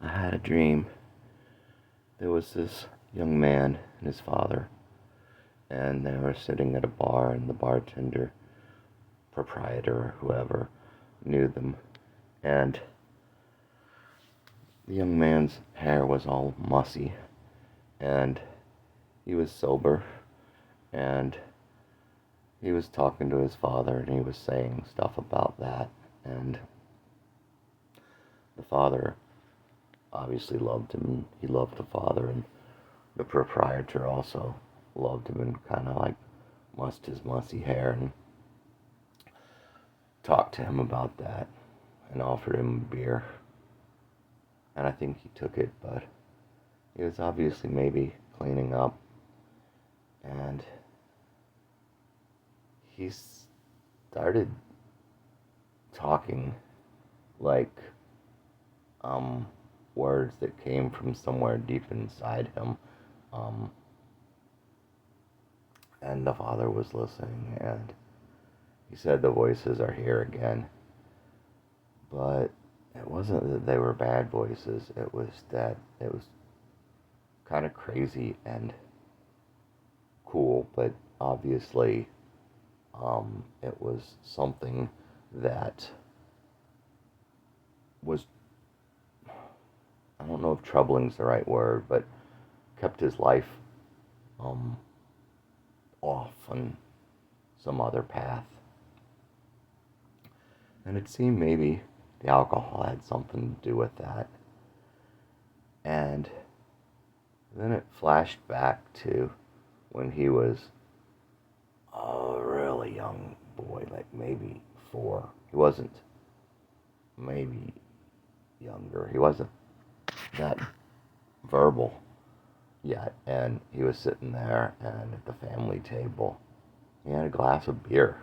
I had a dream. There was this young man and his father, and they were sitting at a bar, and the bartender, proprietor, or whoever, knew them. And the young man's hair was all mussy, and he was sober, and he was talking to his father, and he was saying stuff about that. And the father obviously loved him. He loved the father, and the proprietor also loved him and kind of like mussed his mussy hair and talked to him about that and offered him beer. And I think he took it, but he was obviously maybe cleaning up. And he started talking like um, words that came from somewhere deep inside him. Um, and the father was listening, and he said the voices are here again. But it wasn't that they were bad voices, it was that it was kind of crazy and cool, but obviously it was something that was, I don't know if troubling's the right word, but kept his life um, off on some other path. And it seemed maybe the alcohol had something to do with that. And then it flashed back to when he was a really young boy, like maybe 4. He wasn't maybe younger. He wasn't that verbal yet. And he was sitting there and at the family table, he had a glass of beer.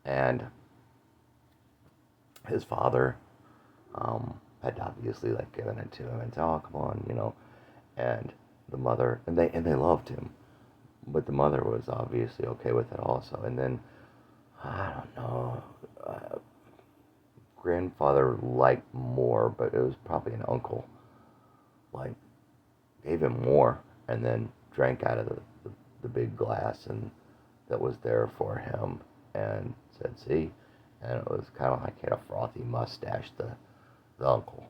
And his father had obviously like given it to him and said, "Oh, come on," And the mother, and they loved him, but the mother was obviously okay with it also. And then I don't know, grandfather liked more, but it was probably an uncle, like gave him more, and then drank out of the big glass and that was there for him, and said, "See," and it was kind of like he had a frothy mustache, the uncle,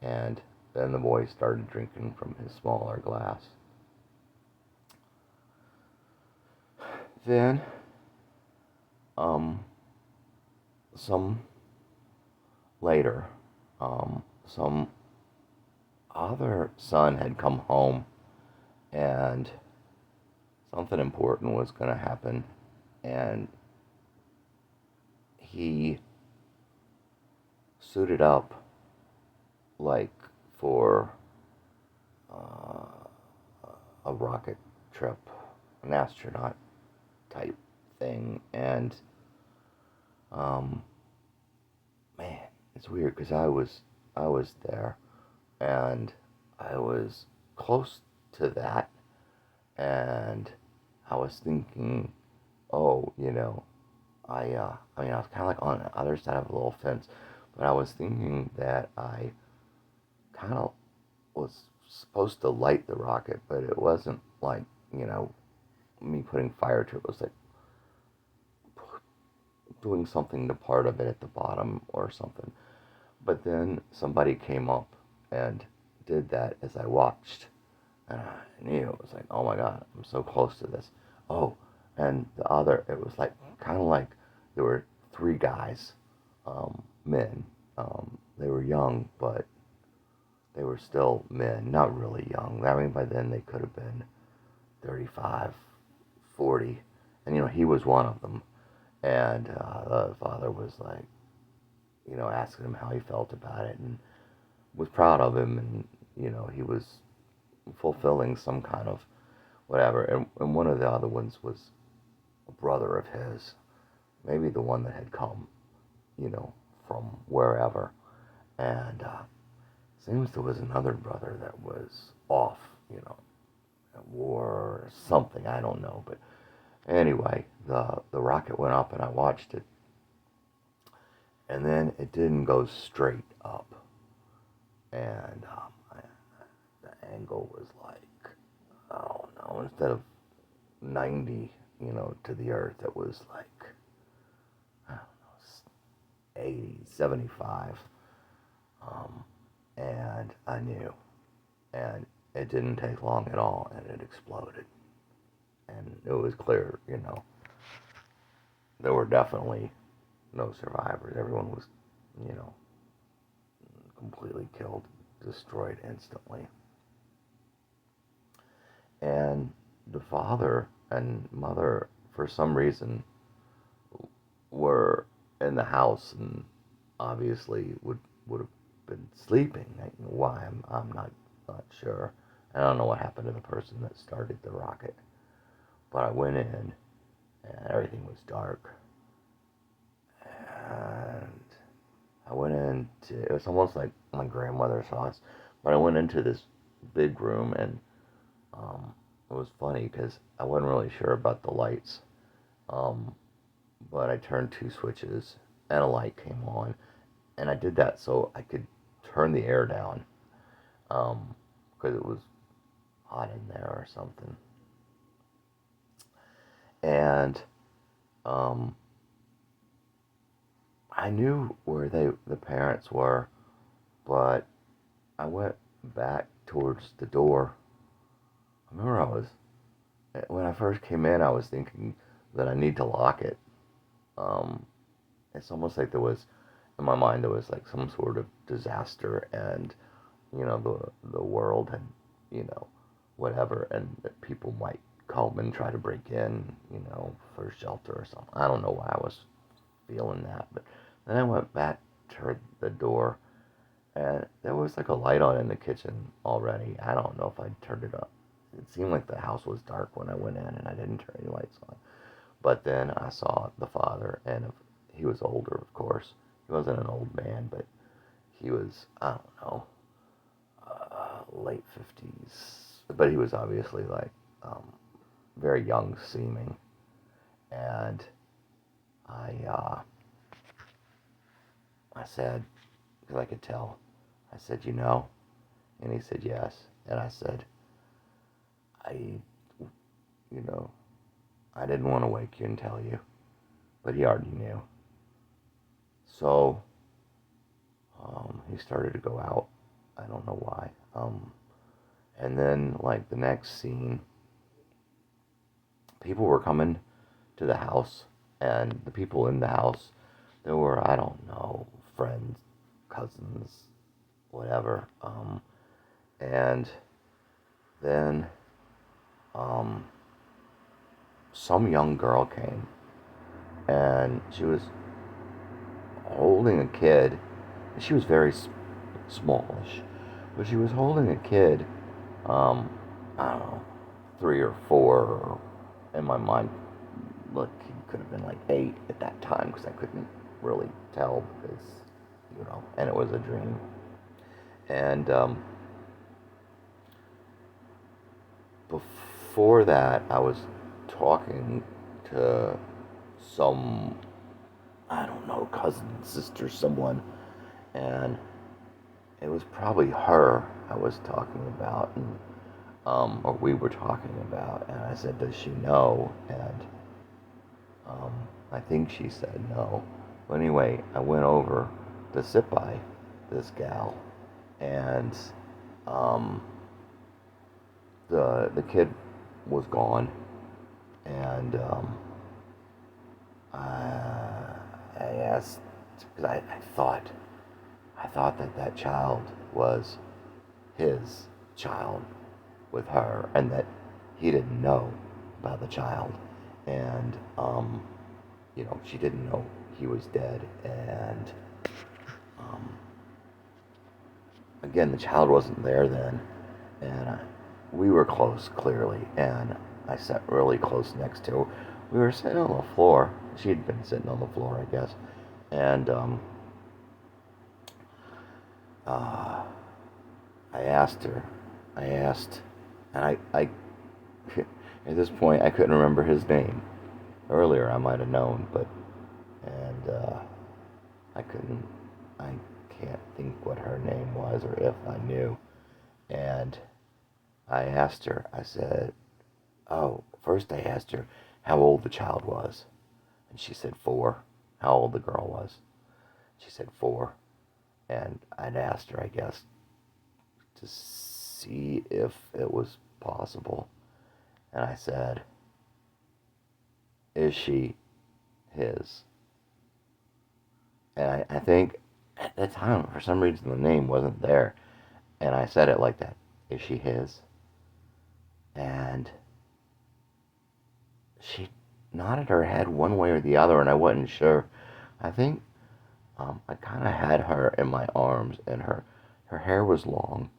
and then the boy started drinking from his smaller glass. Then, um, some later, some other son had come home, and something important was going to happen, and he suited up like for uh, a rocket trip, an astronaut type thing, and um, man, it's weird because I was there, and I was close to that, and I was thinking, oh, I mean, I was kind of like on the other side of a little fence, but I was thinking that I kind of was supposed to light the rocket, but it wasn't like, me putting fire to it. It was like doing something to part of it at the bottom or something. But then somebody came up and did that as I watched. And I knew it was like, oh my God, I'm so close to this. Oh, and it was like, kind of like there were 3 guys, men. They were young, but they were still men, not really young. I mean, by then they could have been 35, 40. And, he was one of them. And the father was like, asking him how he felt about it and was proud of him. And, he was fulfilling some kind of whatever. And one of the other ones was a brother of his, maybe the one that had come, from wherever. And seems there was another brother that was off, at war or something. I don't know, but anyway, the rocket went up and I watched it, and then it didn't go straight up. and the angle was like, I don't know, instead of 90, to the earth, it was like, I don't know, 80, 75. And I knew. And it didn't take long at all, and it exploded. And it was clear, there were definitely no survivors. Everyone was, you know, completely killed, destroyed instantly. And the father and mother, for some reason, were in the house and obviously would have been sleeping. Why? I'm not sure. I don't know what happened to the person that started the rocket. But I went in and everything was dark. And I went into, it was almost like my grandmother's house, but I went into this big room, and it was funny because I wasn't really sure about the lights. Um, but I turned two switches and a light came on, and I did that so I could turn the air down, because it was hot in there or something. And um, I knew where the parents were, but I went back towards the door. I remember when I first came in, I was thinking that I need to lock it. Um, it's almost like in my mind, there was like some sort of disaster, and the world had, whatever, and that people might come and try to break in, for shelter or something. I don't know why I was feeling that, but then I went back to the door, and there was like a light on in the kitchen already. I don't know if I turned it up. It seemed like the house was dark when I went in, and I didn't turn any lights on. But then I saw the father, and he was older, of course. He wasn't an old man, but he was, I don't know, late 50s. But he was obviously like very young seeming. And I, uh, I said, because I could tell, I said, And he said, yes. And I said, I, you know, I didn't want to wake you and tell you, but he already knew. So he started to go out. I don't know why. And then, like, the next scene, people were coming to the house, and the people in the house, there were, I don't know, friends, cousins, whatever. And then some young girl came, and she was holding a kid. She was very smallish, but she was holding a kid. I don't know, 3 or 4. In my mind, look, he could have been like 8 at that time because I couldn't really tell because, and it was a dream. And before that, I was talking to some, I don't know, cousin, sister, someone, and it was probably her I was talking about, and or we were talking about, and I said, "Does she know?" And I think she said no. But anyway, I went over to sit by this gal, and um, the kid was gone, and I asked because I thought that child was his child with her, and that he didn't know about the child, and she didn't know he was dead, and again, the child wasn't there then, and we were close, clearly, and I sat really close next to her. We were sitting on the floor. She had been sitting on the floor, I guess, and uh, I asked, and I at this point, I couldn't remember his name. Earlier, I might have known, but, and I couldn't, I can't think what her name was or if I knew. And I asked her, I said, oh, first I asked her how old the child was. And she said 4. How old the girl was. She said 4. And I'd asked her, I guess, to see if it was possible. And I said, is she his? And I think at the time, for some reason, the name wasn't there. And I said it like that. Is she his? And she nodded her head one way or the other, and I wasn't sure. I think I kind of had her in my arms, and her hair was long,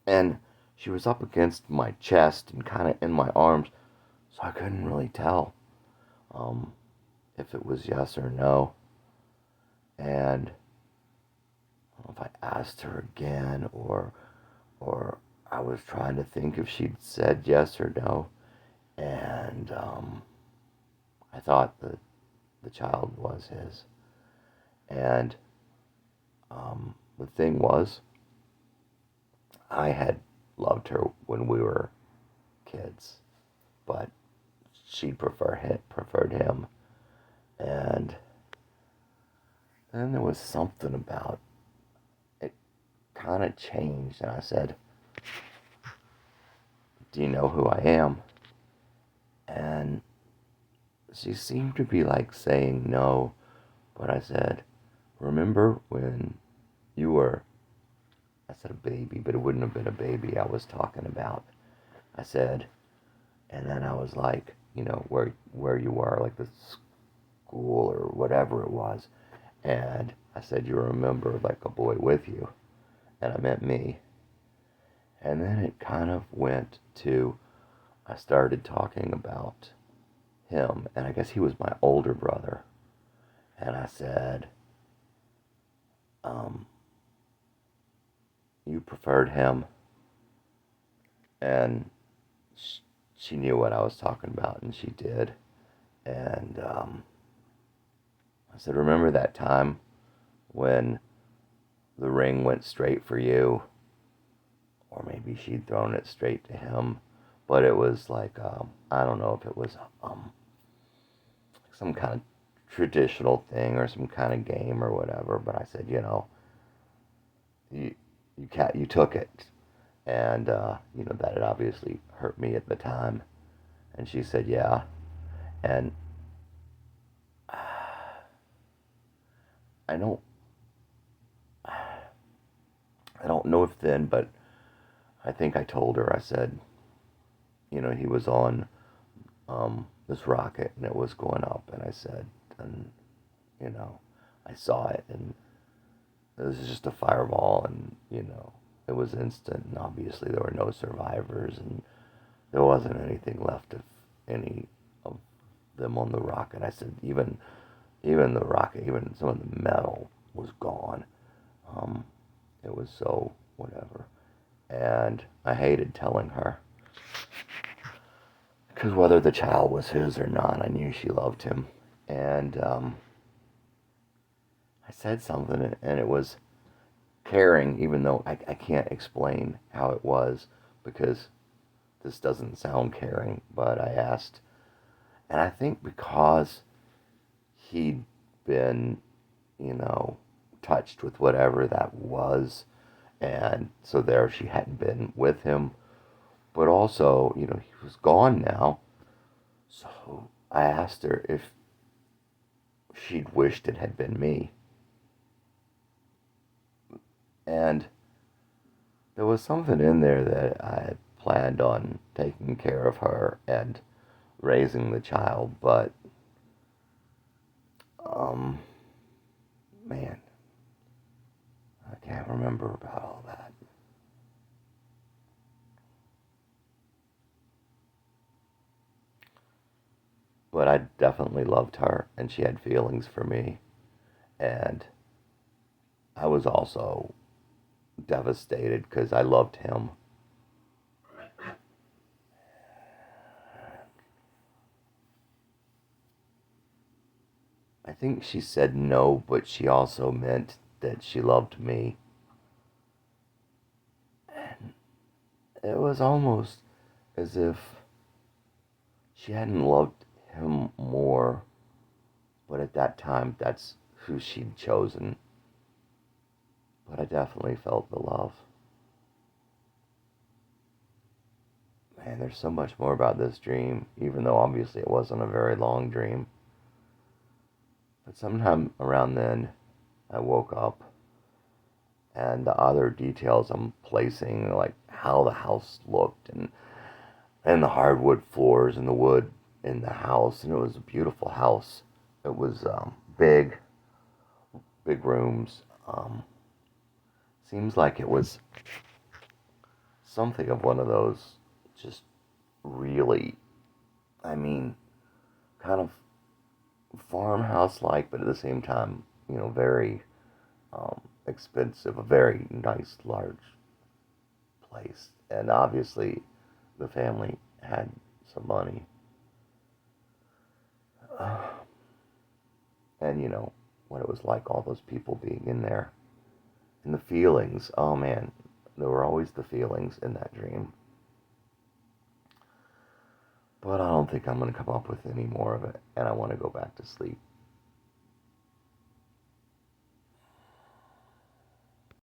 and she was up against my chest and kind of in my arms, so I couldn't really tell um, if it was yes or no. And I don't know if I asked her again or I was trying to think if she'd said yes or no, and I thought that the child was his. And the thing was, I had loved her when we were kids, but she preferred him. And then there was something about it kind of changed, and I said, do you know who I am? And she seemed to be like saying no, but I said, remember when you were, I said a baby, but it wouldn't have been a baby I was talking about. I said, and then I was like, where you were, like the school or whatever it was. And I said, you remember like a boy with you. And I meant me. And then it kind of went to, I started talking about him. And I guess he was my older brother. And I said, um, you preferred him. And she knew what I was talking about, and she did. And I said, remember that time when the ring went straight for you? Or maybe she'd thrown it straight to him. But it was like, I don't know if it was some kind of traditional thing or some kind of game or whatever. But I said, you took it. And, that had obviously hurt me at the time. And she said, yeah. And I don't, I don't know if then, but I think I told her, I said, he was on this rocket and it was going up. And I said, and, I saw it and it was just a fireball and, it was instant. And obviously there were no survivors and there wasn't anything left of any of them on the rocket. I said, even the rocket, even some of the metal was gone. It was so whatever. And I hated telling her. Because whether the child was his or not, I knew she loved him. And I said something, and it was caring, even though I can't explain how it was, because this doesn't sound caring. But I asked, and I think because he'd been, touched with whatever that was, and so there she hadn't been with him, but also, he was gone now. So I asked her if she'd wished it had been me. And there was something in there that I had planned on taking care of her and raising the child, but, man, I can't remember about all that. But I definitely loved her, and she had feelings for me. And I was also devastated because I loved him. I think she said no, but she also meant that she loved me. And it was almost as if she hadn't loved him more, but at that time, that's who she'd chosen. But I definitely felt the love. Man, there's so much more about this dream, even though obviously it wasn't a very long dream. But sometime around then, I woke up, and the other details I'm placing, like how the house looked, and the hardwood floors and the wood in the house, and it was a beautiful house. It was big, big rooms. Seems like it was something of one of those, just really, I mean, kind of farmhouse like, but at the same time, very expensive, a very nice, large place. And obviously, the family had some money. And what it was like, all those people being in there. And the feelings, oh man, there were always the feelings in that dream. But I don't think I'm going to come up with any more of it, and I want to go back to sleep.